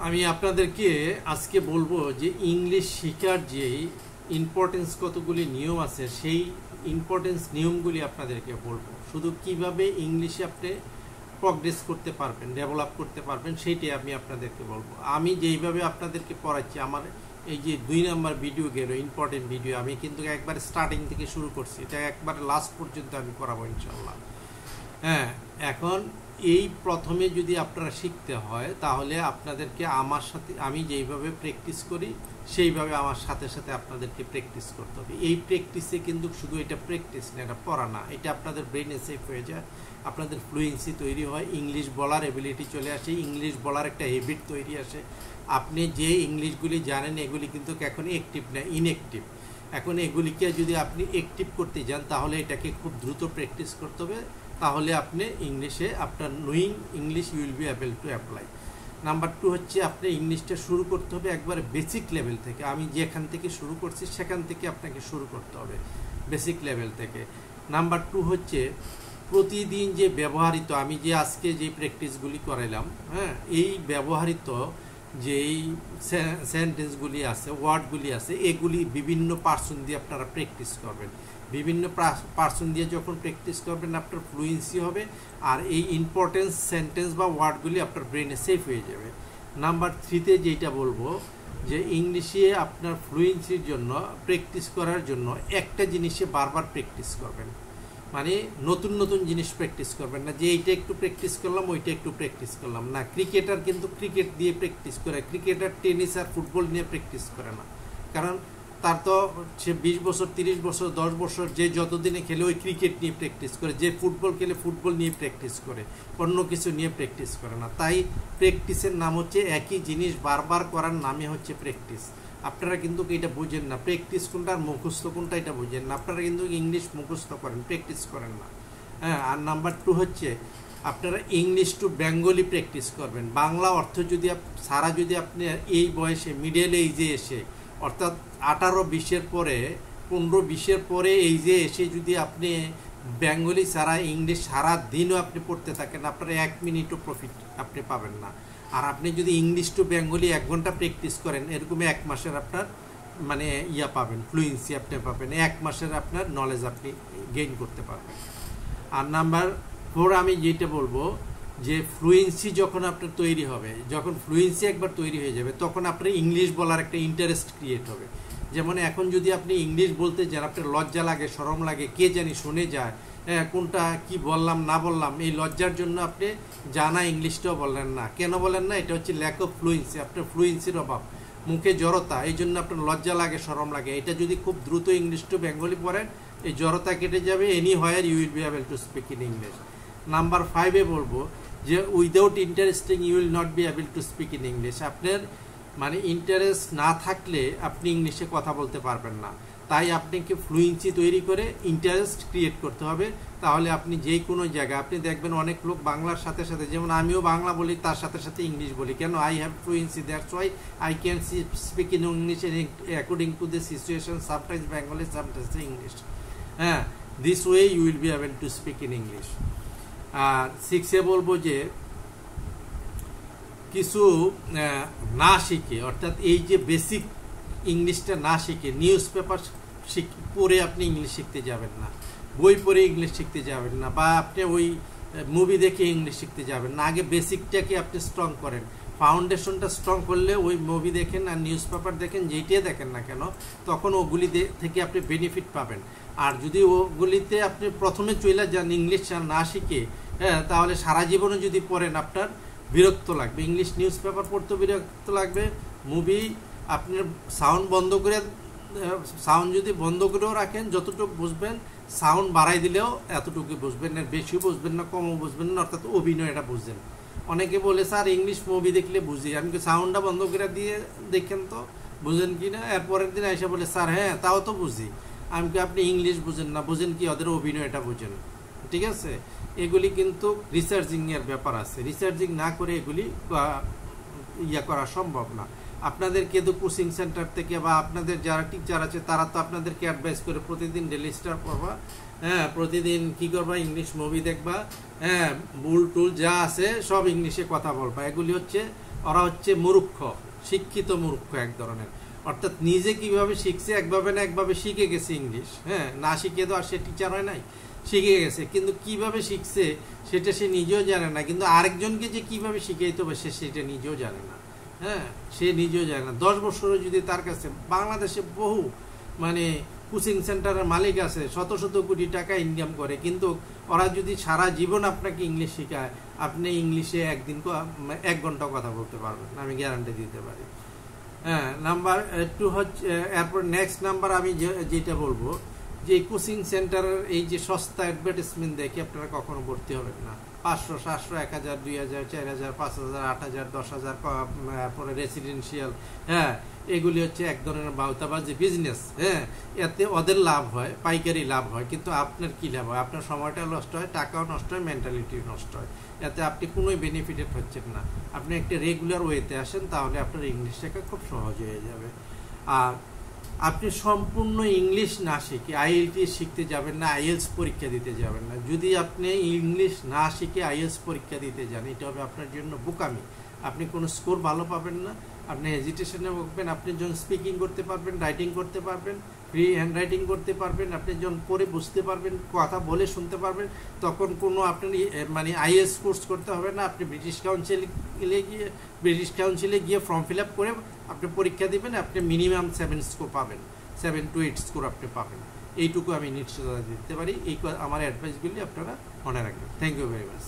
আমি আপনাদেরকে আজকে বলবো যে ইংলিশ শেখার যে ইম্পর্টেন্স কতগুলি নিয়ম আছে সেই ইম্পর্টেন্স নিয়মগুলি আপনাদেরকে বলবো। শুধু কিভাবে ইংলিশে আপনি প্রগ্রেস করতে পারবেন, ডেভেলপ করতে পারবেন সেইটাই আমি আপনাদেরকে বলবো। আমি যেইভাবে আপনাদেরকে পড়াচ্ছি, আমার এই যে 2 নম্বর ভিডিও গেল ইম্পর্টেন্ট ভিডিও, আমি কিন্তু একবার স্টার্টিং থেকে শুরু করছি, এটা একবার লাস্ট পর্যন্ত আমি করাবো ইনশাল্লাহ। হ্যাঁ, এখন এই প্রথমে যদি আপনারা শিখতে হয় তাহলে আপনাদেরকে আমার সাথে আমি যেইভাবে প্র্যাকটিস করি সেইভাবে আমার সাথে সাথে আপনাদেরকে প্র্যাকটিস করতে হবে। এই প্র্যাকটিসে কিন্তু শুধু এটা প্র্যাকটিস না, এটা পড়া না, এটা আপনাদের ব্রেইনে সেফ হয়ে যায়, আপনাদের ফ্লুয়েন্সি তৈরি হয়, ইংলিশ বলার এবিলিটি চলে আসে, ইংলিশ বলার একটা হ্যাবিট তৈরি আসে। আপনি যে ইংলিশগুলি জানেন এগুলি কিন্তু এখন অ্যাক্টিভ না, ইনঅ্যাক্টিভ। এখন এগুলিকে যদি আপনি অ্যাক্টিভ করতে যান তাহলে এটাকে খুব দ্রুত প্র্যাকটিস করতে হবে, তাহলে আপনি ইংলিশে আপনার knowing English you will be able to apply. Number 2 হচ্ছে আপনি ইংলিশটা শুরু করতে হবে একবারে বেসিক লেভেল থেকে। আমি যেখান থেকে শুরু করছি সেখান থেকে আপনাকে শুরু করতে হবে, বেসিক লেভেল থেকে। নাম্বার 2 হচ্ছে প্রতিদিন যে ব্যবহৃত, আমি যে আজকে যে প্র্যাকটিসগুলি করাইলাম, হ্যাঁ, এই ব্যবহৃত যেই সেন্টেন্সগুলি আছে, ওয়ার্ডগুলি আছে, এগুলি বিভিন্ন পার্সন দিয়ে আপনারা প্র্যাকটিস করবেন। বিভিন্ন পার্সন দিয়ে যখন প্র্যাকটিস করবেন আপনার ফ্লুয়েন্সি হবে, আর এই ইম্পর্টেন্স সেন্টেন্স বা ওয়ার্ডগুলি আপনার ব্রেনে সেফ হয়ে যাবে। নাম্বার 3তে যেটা বলবো যে ইংলিশে আপনার ফ্লুয়েন্সির জন্য প্র্যাকটিস করার জন্য একটা জিনিসে বারবার প্র্যাকটিস করবেন, মানে নতুন নতুন জিনিস প্র্যাকটিস করবেন না, যে এইটা একটু প্র্যাকটিস করলাম ওইটা একটু প্র্যাকটিস করলাম না। ক্রিকেটার কিন্তু ক্রিকেট দিয়ে প্র্যাকটিস করে, ক্রিকেটার টেনিস আর ফুটবল নিয়ে প্র্যাকটিস করে না, কারণ তার তো সে 20 বছর 30 বছর 10 বছর যে যতদিনে খেলে ওই ক্রিকেট নিয়ে প্র্যাকটিস করে, যে ফুটবল খেলে ফুটবল নিয়ে প্র্যাকটিস করে, অন্য কিছু নিয়ে প্র্যাকটিস করে না। তাই প্র্যাকটিসের নাম হচ্ছে, একই জিনিস বারবার করার নামই হচ্ছে প্র্যাকটিস। আপনারা কিন্তু এটা বুঝেন না, প্র্যাকটিস কোনটা আর মুখস্থ কোনটা এটা বুঝেন না। আপনারা কিন্তু ইংলিশ মুখস্থ করেন, প্র্যাকটিস করেন না। হ্যাঁ, আর নাম্বার 2 হচ্ছে আপনারা ইংলিশ টু বেঙ্গলি প্র্যাকটিস করবেন। বাংলা অর্থ যদি সারা যদি আপনি এই বয়সে মিডল এইজে এসে, অর্থাৎ 18-20-এর পরে, 15-20-এর পরে এই যে এসে যদি আপনি বেঙ্গলি সারা ইংলিশ সারা দিনও আপনি পড়তে থাকেন, আপনার 1 মিনিটও প্রফিট আপনি পাবেন না। আর আপনি যদি ইংলিশ টু বেঙ্গলি 1 ঘন্টা প্র্যাকটিস করেন, এরকম 1 মাসের আপনার মানে পাবেন, ফ্লুয়েন্সি আপনি পাবেন, 1 মাসের আপনার নলেজ আপনি গেইন করতে পারবেন। আর নাম্বার 4 আমি যেটা বলবো যে ফ্লুয়েন্সি যখন আপনার তৈরি হবে, যখন ফ্লুয়েন্সি একবার তৈরি হয়ে যাবে তখন আপনার ইংলিশ বলার একটা ইন্টারেস্ট ক্রিয়েট হবে। যেমন এখন যদি আপনি ইংলিশ বলতে যান আপনার লজ্জা লাগে, শরম লাগে, কে জানি শুনে যায়, কোনটা কি বললাম না বললাম, এই লজ্জার জন্য আপনি জানা ইংলিশটাও বললেন না। কেন বলেন না? এটা হচ্ছে ল্যাক অফ ফ্লুয়েন্সি, আপনার ফ্লুয়েন্সির অভাব, মুখে জড়তা, এই জন্য আপনার লজ্জা লাগে, শরম লাগে। এটা যদি খুব দ্রুত ইংলিশ টু বেঙ্গলি পড়েন, এই জড়তা কেটে যাবে, anywhere you will be able to speak in English. Number 5-এ বলবো যে without interesting you will not be able to speak in English. আপনার মানে ইন্টারেস্ট না থাকলে আপনি ইংলিশে কথা বলতে পারবেন না। তাই আপনাকে ফ্লুয়েন্সি তৈরি করে ইন্টারেস্ট ক্রিয়েট করতে হবে, তাহলে আপনি যে কোনো জায়গায় আপনি দেখবেন অনেক লোক বাংলার সাথে সাথে, যেমন আমিও বাংলা বলি তার সাথে সাথে ইংলিশ বলি, কেন? I have fluency, that's why I can speak in English according to the situation, sometimes Bengali sometimes English. হ্যাঁ, this way you will be able to speak in English. আর 6-এ বলবো যে কিছু না শিখে, অর্থাৎ এই যে বেসিক ইংলিশটা না শিখে, নিউজ পেপার পড়ে আপনি ইংলিশ শিখতে যাবেন না, বই পড়ে ইংলিশ শিখতে যাবেন না, বা আপনি ওই মুভি দেখে ইংলিশ শিখতে যাবেন না। আগে বেসিকটাকে আপনি স্ট্রং করেন, ফাউন্ডেশনটা স্ট্রং করলে ওই মুভি দেখেন আর নিউজ পেপার দেখেন, যেইটাই দেখেন না কেন, তখন ওগুলি থেকে আপনি বেনিফিট পাবেন। আর যদি ওগুলিতে আপনি প্রথমে চলে যান ইংলিশ না শিখে, হ্যাঁ, তাহলে সারা জীবনে যদি পড়েন আপনার বিরক্ত লাগবে। ইংলিশ নিউজ পেপার পড়তে বিরক্ত লাগবে, মুভি আপনার সাউন্ড বন্ধ করে, সাউন্ড যদি বন্ধ করেও রাখেন যতটুকু বুঝবেন, সাউন্ড বাড়াই দিলেও এতটুকু বুঝবেন না, বেশিও বুঝবেন না, কমও বুঝবেন না, অর্থাৎ অভিনয়টা বুঝবেন। অনেকে বলে স্যার ইংলিশ মুভি দেখলে বুঝি, আমি সাউন্ডটা বন্ধ করে দিয়ে দেখেন তো বুঝেন কি না? এরপরের দিন এসে বলে স্যার হ্যাঁ তাও তো বুঝি। আমি কি আপনি ইংলিশ বুঝেন না, বুঝেন কি ওদের অভিনয়টা বুঝেন? ঠিক আছে, এগুলি কিন্তু রিসার্চিং এর ব্যাপার আছে, রিসার্চিং না করে এগুলি করা সম্ভব না। আপনাদেরকে তো কোচিং সেন্টার থেকে বা আপনাদের যারা টিচার আছে তারা তো আপনাদেরকে অ্যাডভাইস করে প্রতিদিন ডেলি স্টার পড়বা, হ্যাঁ, প্রতিদিন কি করবা, ইংলিশ মুভি দেখবা, হ্যাঁ, বুল টুল যা আছে সব ইংলিশে কথা বলবা। এগুলি হচ্ছে, ওরা হচ্ছে মূর্খ, শিক্ষিত মূর্খ এক ধরনের। অর্থাৎ নিজে কিভাবে শিখছে, একভাবে না একভাবে শিখে গেছে ইংলিশ, হ্যাঁ, না শিখে তো আর সে টিচার হয় নাই, শিখে গেছে, কিন্তু কিভাবে শিখছে সেটা সে নিজেও জানে না, কিন্তু আরেকজনকে যে কিভাবে শিখাইতে হবে সে সেটা নিজেও জানে না, হ্যাঁ, সে নিজেও জানে না। 10 বছরে যদি তার কাছে, বাংলাদেশে বহু মানে কোচিং সেন্টারের মালিক আছে, শত শত কোটি টাকা ইনকাম করে, কিন্তু ওরা যদি সারা জীবন আপনাকে ইংলিশ শেখায়, আপনি ইংলিশে একদিন 1 ঘন্টা কথা বলতে পারবেন, আমি গ্যারান্টি দিতে পারি। হ্যাঁ, নাম্বার 2 হচ্ছে, এরপর নেক্সট নাম্বার আমি যেটা বলবো, যে কোচিং সেন্টারের এই যে সস্তা অ্যাডভার্টাইজমেন্ট দেখে আপনারা কখনো ভর্তি হবেন না। 500, 700, 1000, 2000, 4000, 5000, 8000, 10,000, পরে রেসিডেন্সিয়াল, হ্যাঁ, এগুলি হচ্ছে এক ধরনের বাউতাবাজি বিজনেস, হ্যাঁ, এতে ওদের লাভ হয়, পাইকারি লাভ হয়, কিন্তু আপনার কি লাভ হয়? আপনার সময়টা নষ্ট হয়, টাকাও নষ্ট হয়, মেন্টালিটি নষ্ট হয়, এতে আপনি কোনোই বেনিফিটেড হচ্ছেন না। আপনি একটা রেগুলার ওয়েতে আসেন, তাহলে আপনার ইংলিশ শেখা খুব সহজ হয়ে যাবে। আর আপনি সম্পূর্ণ ইংলিশ না শিখে আইএলটিএস শিখতে যাবেন না, আইএলস পরীক্ষা দিতে যাবেন না। যদি আপনি ইংলিশ না শিখে আইএলস পরীক্ষা দিতে যান, এটা হবে আপনার জন্য বোকামি। আপনি কোনো স্কোর ভালো পাবেন না, আপনি হেজিটেশনে ভুগবেন। আপনি যখন স্পিকিং করতে পারবেন, রাইটিং করতে পারবেন, ফ্রি হ্যান্ড রাইটিং করতে পারবেন, আপনি যখন পড়ে বুঝতে পারবেন, কথা বলে শুনতে পারবেন, তখন কোনো আপনার মানে আইএলস কোর্স করতে হবে না। আপনি ব্রিটিশ কাউন্সিলে গিয়ে ফর্ম ফিল আপ করে আপনি পরীক্ষা দিবেন, আপনি মিনিমাম 7 স্কোর পাবেন, 7 to 8 স্কোর আপনি পাবেন। এইটুকু আমি নিশ্চয়তা দিতে পারি। এই আমার অ্যাডভাইসগুলি আপনারা মনে রাখবেন। Thank you very much.